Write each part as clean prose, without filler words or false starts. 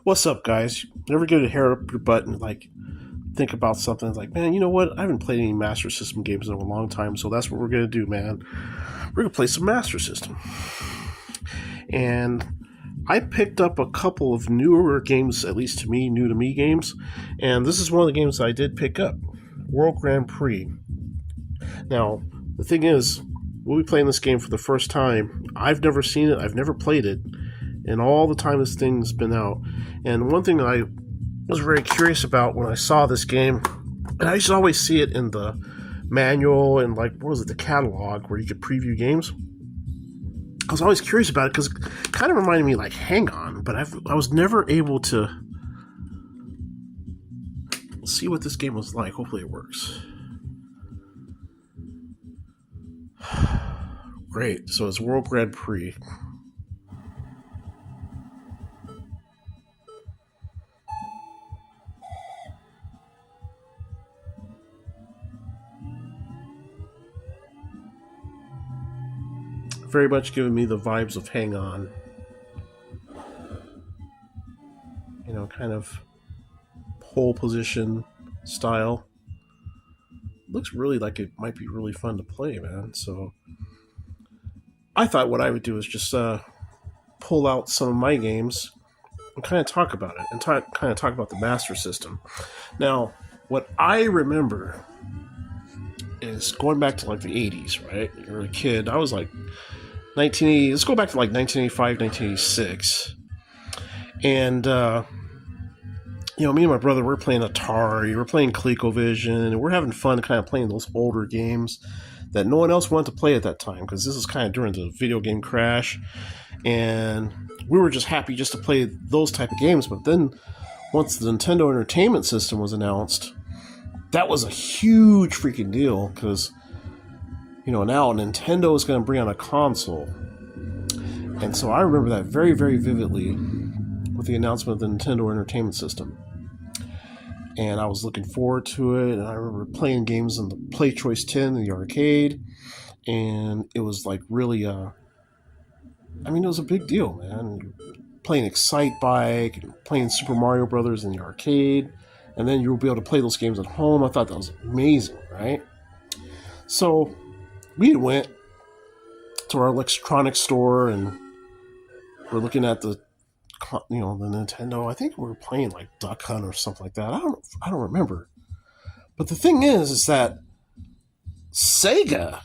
What's up, guys? You ever get a hair up your butt and think about something like, man, you know what? I haven't played any Master System games in a long time, so that's what we're gonna do, man. We're gonna play some Master System. And I picked up a couple of newer games, at least to me, new to me games, and this is one of the games that I did pick up, World Grand Prix. Now, the thing is, we'll be playing this game for the first time. I've never seen it, I've never played it, and all the time this thing's been out. And one thing that I was very curious about when I saw this game, and I used to always see it in the manual and the catalog where you could preview games. I was always curious about it because it kind of reminded me Hang On, but I was never able to see what this game was like. Hopefully it works. Great, so it's World Grand Prix. Very much giving me the vibes of Hang On. You know, kind of pole position style. Looks really like it might be really fun to play, man. So I thought what I would do is just pull out some of my games and kind of talk about it and kind of talk about the Master System. Now, what I remember is going back to the 80s, right? You're a kid. I was 1980. Let's go back to 1985, 1986. And, me and my brother, we're playing Atari, we're playing ColecoVision, and we're having fun kind of playing those older games that no one else wanted to play at that time, because this is kind of during the video game crash. And we were just happy just to play those type of games. But then once the Nintendo Entertainment System was announced, that was a huge freaking deal, because now Nintendo is going to bring out a console. And so I remember that very, very vividly with the announcement of the Nintendo Entertainment System. And I was looking forward to it, and I remember playing games in the Play Choice 10 in the arcade, and it was really, it was a big deal, man. Playing Excite Bike, and playing Super Mario Brothers in the arcade, and then you will be able to play those games at home. I thought that was amazing, right? So we went to our electronics store, and we're looking at the Nintendo. I think we were playing Duck Hunt or something like that. I don't remember. But the thing is that Sega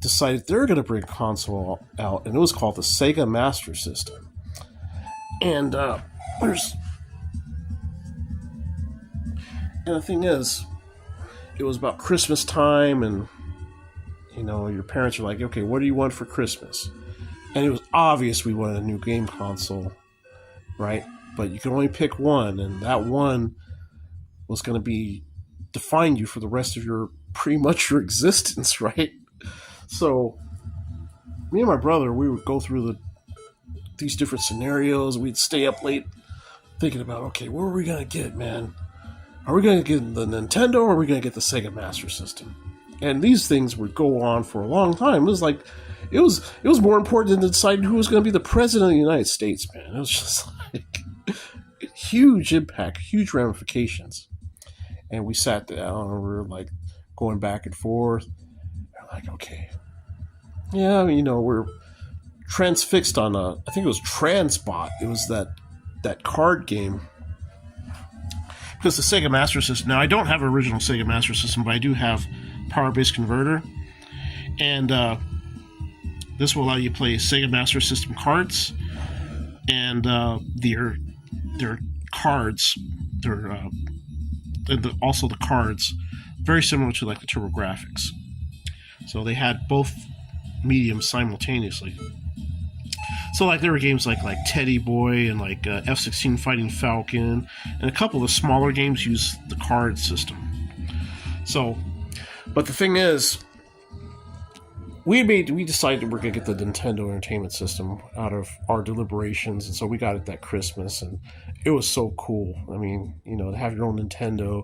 decided they're going to bring a console out, and it was called the Sega Master System. And the thing is, it was about Christmas time, and your parents were like, okay, what do you want for Christmas? And it was obvious we wanted a new game console, right? But you could only pick one, and that one was going to define you for the rest of pretty much your existence, right? So me and my brother, we would go through these different scenarios. We'd stay up late thinking about, okay, what are we going to get, man? Are we going to get the Nintendo, or are we going to get the Sega Master System? And these things would go on for a long time. It was more important than deciding who was going to be the president of the United States, man. It was just huge impact, huge ramifications. And we sat down, and we were going back and forth. And okay, yeah, we're transfixed on I think it was Transbot. It was that card game. Because the Sega Master System, now I don't have an original Sega Master System, but I do have Power-Based Converter. And this will allow you to play Sega Master System cards, and their cards, also the cards, very similar to the TurboGrafx. So they had both mediums simultaneously. So there were games like Teddy Boy and F-16 Fighting Falcon, and a couple of the smaller games use the card system. So, but the thing is, we decided we're going to get the Nintendo Entertainment System out of our deliberations, and so we got it that Christmas, and it was so cool. To have your own Nintendo.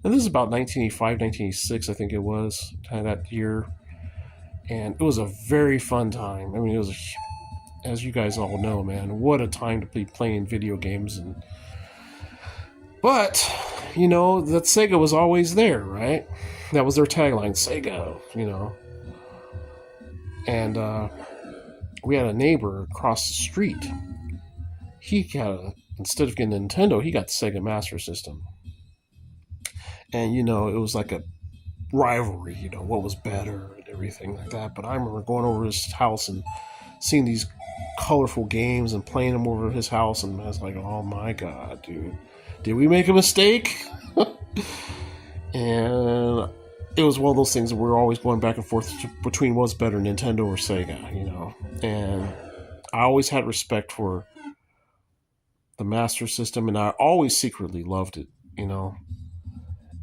And this is about 1985, 1986, I think it was, kind of that year. And it was a very fun time. It was, as you guys all know, man, what a time to be playing video games. And But, that Sega was always there, right? That was their tagline, Sega. And we had a neighbor across the street. He got instead of getting a Nintendo, he got the Sega Master System. And, it was like a rivalry, what was better and everything like that. But I remember going over his house and seeing these colorful games and playing them over his house, and I was like, oh my god, dude, did we make a mistake? And it was one of those things that we were always going back and forth between what's better, Nintendo or Sega, and I always had respect for the Master System, and I always secretly loved it,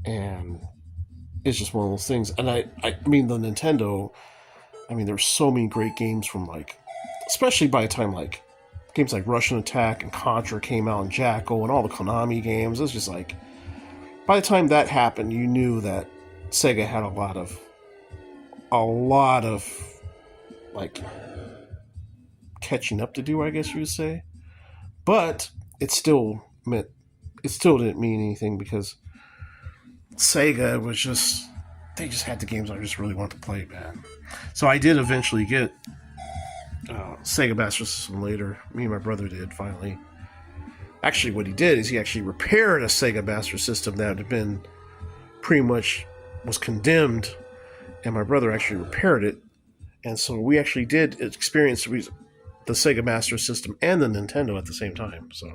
and it's just one of those things. And I mean, the Nintendo, there's so many great games from, especially by the time, games like Russian Attack and Contra came out, and Jackal and all the Konami games. It's just by the time that happened, you knew that Sega had a lot of catching up to do, I guess you would say. But it still didn't mean anything, because Sega was they just had the games I just really wanted to play, man. So I did eventually get Sega Master System later. Me and my brother did, finally. Actually, what he did is he actually repaired a Sega Master System that had been pretty much was condemned, and my brother actually repaired it. And so we actually did experience the Sega Master System and the Nintendo at the same time. So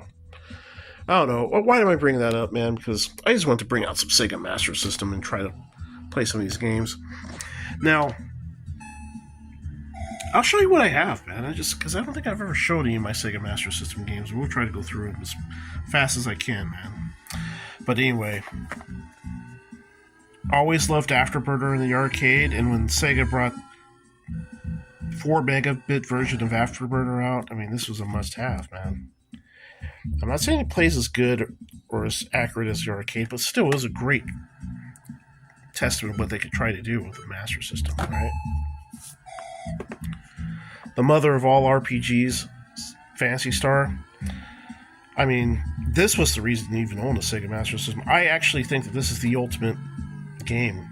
I don't know. Why am I bringing that up, man? Because I just want to bring out some Sega Master System and try to play some of these games. Now, I'll show you what I have, man. Because I don't think I've ever showed any of my Sega Master System games. We'll try to go through it as fast as I can, man. But anyway, always loved Afterburner in the arcade, and when Sega brought 4 megabit version of Afterburner out, this was a must-have, man. I'm not saying it plays as good or as accurate as the arcade, but still, it was a great testament of what they could try to do with the Master System, right? The mother of all RPGs, Phantasy Star. This was the reason to even own a Sega Master System. I actually think that this is the ultimate game.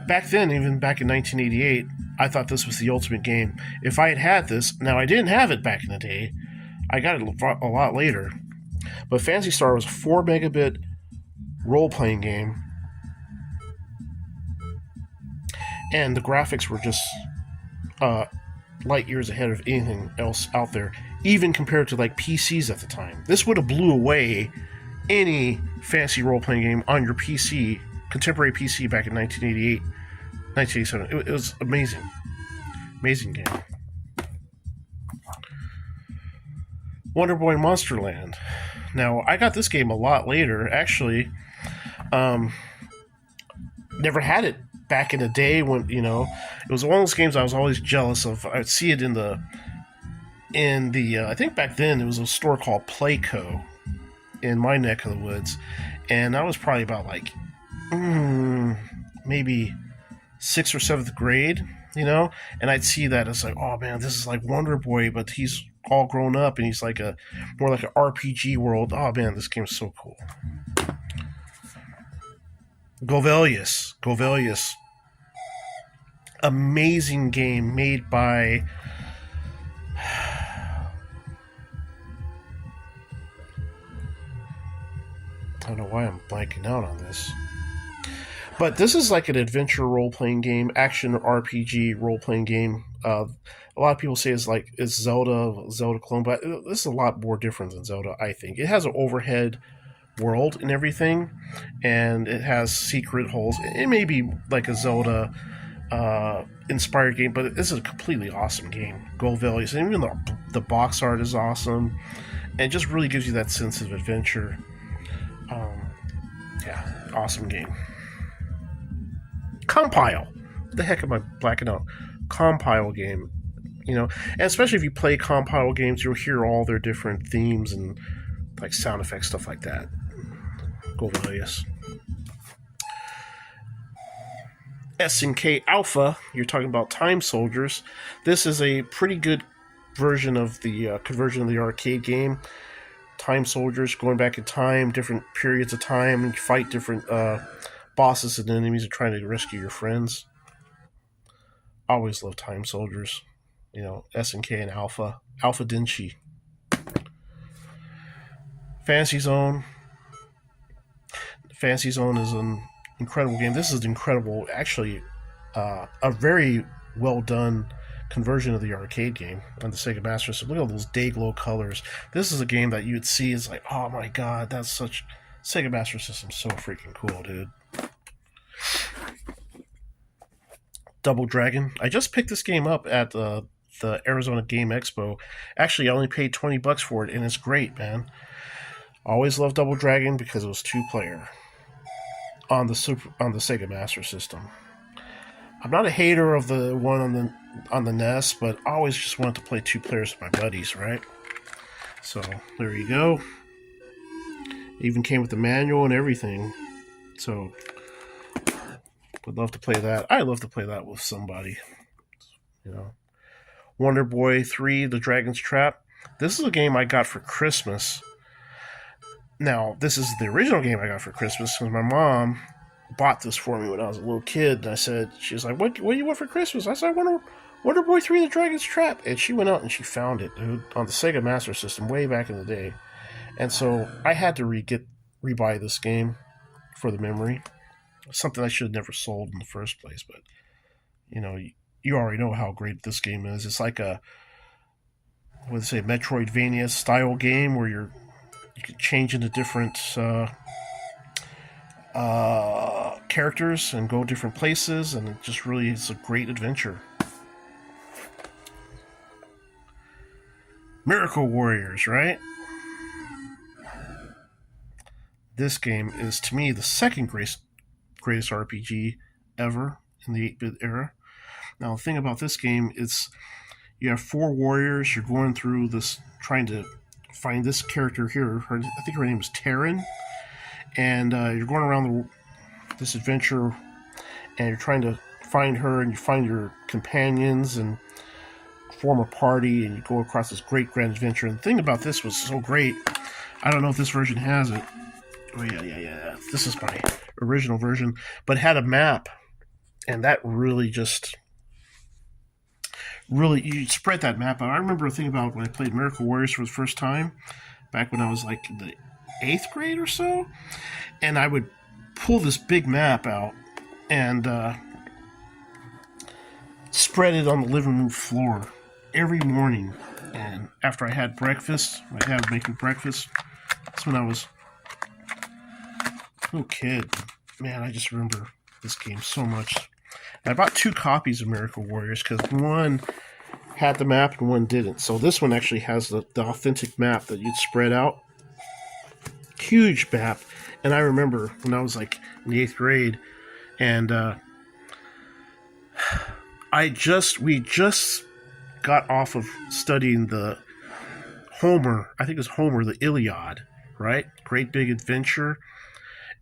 Back then, even back in 1988, I thought this was the ultimate game. If I had this, now I didn't have it back in the day, I got it a lot later, but Phantasy Star was a 4 megabit role-playing game, and the graphics were just light years ahead of anything else out there, even compared to PCs at the time. This would have blew away any fantasy role-playing game on your PC, contemporary PC, back in 1988, 1987. It was amazing. Amazing game. Wonder Boy Monsterland. Now, I got this game a lot later, actually. Never had it back in the day when, it was one of those games I was always jealous of. I'd see it in the I think back then it was a store called Playco in my neck of the woods, and I was probably about maybe 6th or 7th grade, and I'd see that. It's oh man, this is like Wonder Boy, but he's all grown up and he's more like an RPG world. Oh man, this game's so cool. Govelius. Amazing game made by I don't know why I'm blanking out on this. But this is an adventure role-playing game, action RPG role-playing game. A lot of people say it's Zelda clone, but this is a lot more different than Zelda, I think. It has an overhead world and everything, and it has secret holes. It may be like a Zelda inspired game, but this is a completely awesome game. Golvelius, and even the box art is awesome, and it just really gives you that sense of adventure. Awesome game. Compile. What the heck am I blacking out? Compile game. And especially if you play Compile games, you'll hear all their different themes and sound effects, stuff like that. Golvelius. SNK Alpha, you're talking about Time Soldiers. This is a pretty good version of the conversion of the arcade game. time soldiers going back in time, different periods of time, and you fight different bosses and enemies and trying to rescue your friends. Always love time soldiers. You know, SNK and Alpha Denshi. Fantasy Zone. Fantasy Zone is an incredible game. This is incredible, actually, a very well done conversion of the arcade game on the Sega Master System. Look at all those day glow colors. This is a game that you'd see is like, oh my god, that's such Sega Master System, so freaking cool, dude. Double Dragon. I just picked this game up at the Arizona Game Expo. Actually, I only paid $20 for it, and it's great, man. Always loved Double Dragon because it was 2-player on the Sega Master System. I'm not a hater of the one on the NES, but I always just wanted to play 2 players with my buddies, right? So there you go. It even came with the manual and everything. So would love to play that. I love to play that with somebody. You know, Wonder Boy 3: The Dragon's Trap. This is a game I got for Christmas. Now, this is the original game I got for Christmas because my mom bought this for me when I was a little kid. And I said, she was like, what do you want for Christmas? I said, Wonder Boy 3: The Dragon's Trap. And she went out and she found it, dude, on the Sega Master System way back in the day. And so I had to rebuy this game for the memory. Something I should have never sold in the first place. But, you know, you already know how great this game is. It's like a, what do they say, Metroidvania style game where you can change into different characters and go different places, and it just really is a great adventure. Miracle Warriors, right? This game is, to me, the second greatest RPG ever in the 8-bit era. Now, the thing about this game is you have 4 warriors. You're going through this, trying to find this character here. I think her name is Taryn. And you're going around this adventure, and you're trying to find her, and you find your companions, and form a party, and you go across this great grand adventure. And the thing about this was so great, I don't know if this version has it. Oh, yeah. This is my original version, but it had a map, and that really you spread that map out. I remember thinking about when I played Miracle Warriors for the first time, back when I was like in the 8th grade or so, and I would pull this big map out and spread it on the living room floor every morning. And after I had breakfast, my dad would make me breakfast. That's when I was a little kid. Man, I just remember this game so much. And I bought 2 copies of Miracle Warriors because one had the map and one didn't. So this one actually has the authentic map that you'd spread out. Huge map. And I remember when I was like in the 8th grade, and we just got off of studying the Homer, I think it was Homer, the Iliad, right? Great big adventure.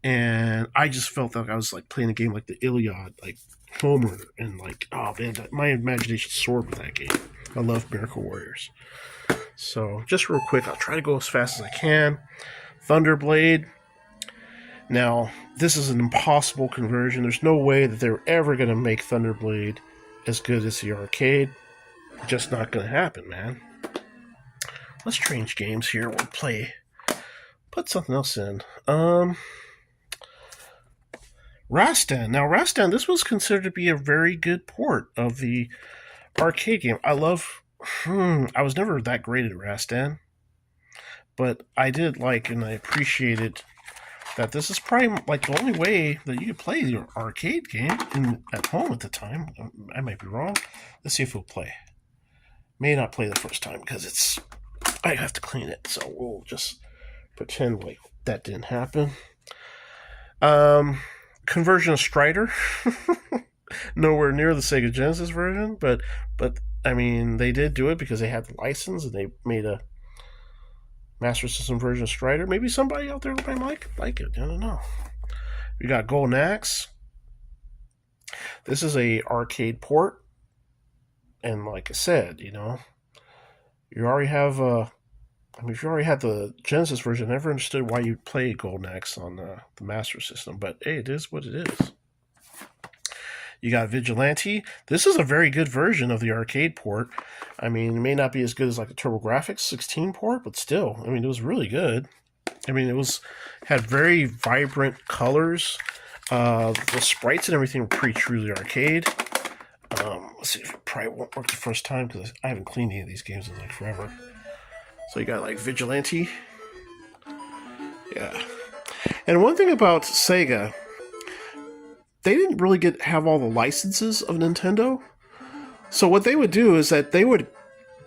And I just felt like I was like playing a game like the Iliad, like Homer, and like, oh man, my imagination soared with that game. I love Miracle Warriors. So just real quick, I'll try to go as fast as I can. Thunderblade. Now, this is an impossible conversion. There's no way that they're ever going to make Thunderblade as good as the arcade. Just not going to happen, man. Let's change games here. We'll put something else in. Rastan. Now, Rastan, this was considered to be a very good port of the arcade game. I was never that great at Rastan, but I did like and I appreciated that this is probably like the only way that you could play your arcade game at home at the time. I might be wrong. Let's see if we'll play. May not play the first time because I have to clean it, so we'll just pretend like that didn't happen. Conversion of Strider. Nowhere near the Sega Genesis version, but I mean, they did do it because they had the license and they made a Master System version of Strider. Maybe somebody out there might like it. I don't know. We got Golden Axe. This is a arcade port, and like I said, you already have I mean, if you already had the Genesis version, I never understood why you played Golden Axe on the Master System. But hey, it is what it is. You got Vigilante. This is a very good version of the arcade port. I mean, it may not be as good as like the TurboGrafx 16 port, but still, I mean, it was really good. I mean, had very vibrant colors. The sprites and everything were pretty true to the arcade. Let's see if it probably won't work the first time because I haven't cleaned any of these games in like forever. So you got like Vigilante. Yeah. And one thing about Sega, they didn't really have all the licenses of Nintendo. So what they would do is that they would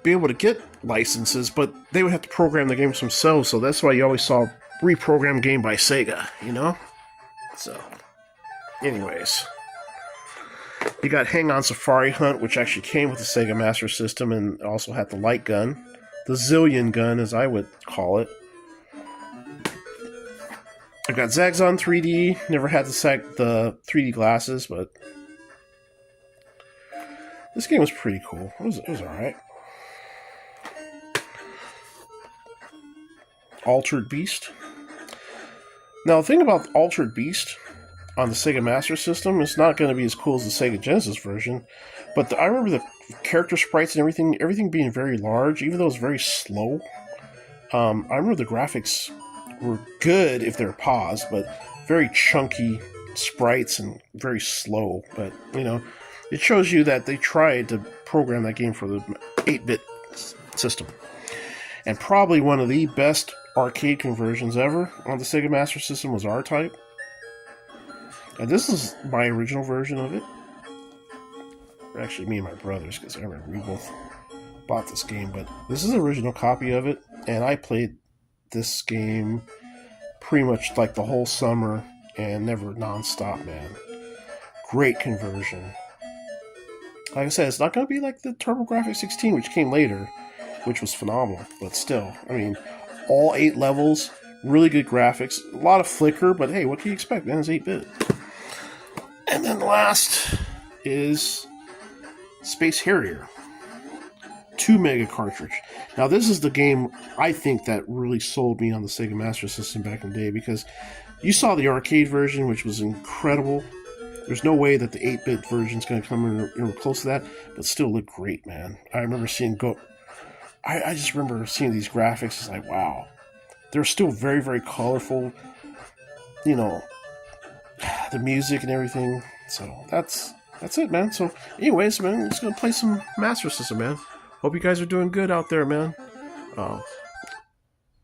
be able to get licenses, but they would have to program the games themselves. So that's why you always saw reprogrammed game by Sega, you know? So, anyways. You got Hang On Safari Hunt, which actually came with the Sega Master System and also had the light gun. The Zillion gun, as I would call it. I've got Zagzon 3D. Never had the 3D glasses, but this game was pretty cool. It was alright. Altered Beast. Now, the thing about Altered Beast on the Sega Master System, it's not going to be as cool as the Sega Genesis version, but I remember the character sprites and everything being very large, even though it was very slow. I remember the graphics were good if they're paused, but very chunky sprites and very slow. But, you know, it shows you that they tried to program that game for the 8-bit system. And probably one of the best arcade conversions ever on the Sega Master System was R-Type. And this is my original version of it. Actually, me and my brothers, because I remember we both bought this game. But this is an original copy of it, and I played this game pretty much like the whole summer and never non-stop, man. Great conversion. Like I said, it's not going to be like the TurboGrafx 16, which came later, which was phenomenal. But still, I mean, all 8 levels, really good graphics, a lot of flicker, but hey, what can you expect, man? It's 8-bit. And then last is Space Harrier. 2 mega cartridge. Now this is the game I think that really sold me on the Sega Master System back in the day, because you saw the arcade version, which was incredible. There's no way that the 8-bit version is going to come in close to that, but still look great, man. I remember I just remember seeing these graphics. It's like, wow. They're still very, very colorful. You know, the music and everything. So that's it, man. So anyways, man, I'm just going to play some Master System, man. Hope you guys are doing good out there, man.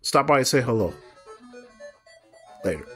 Stop by and say hello. Later.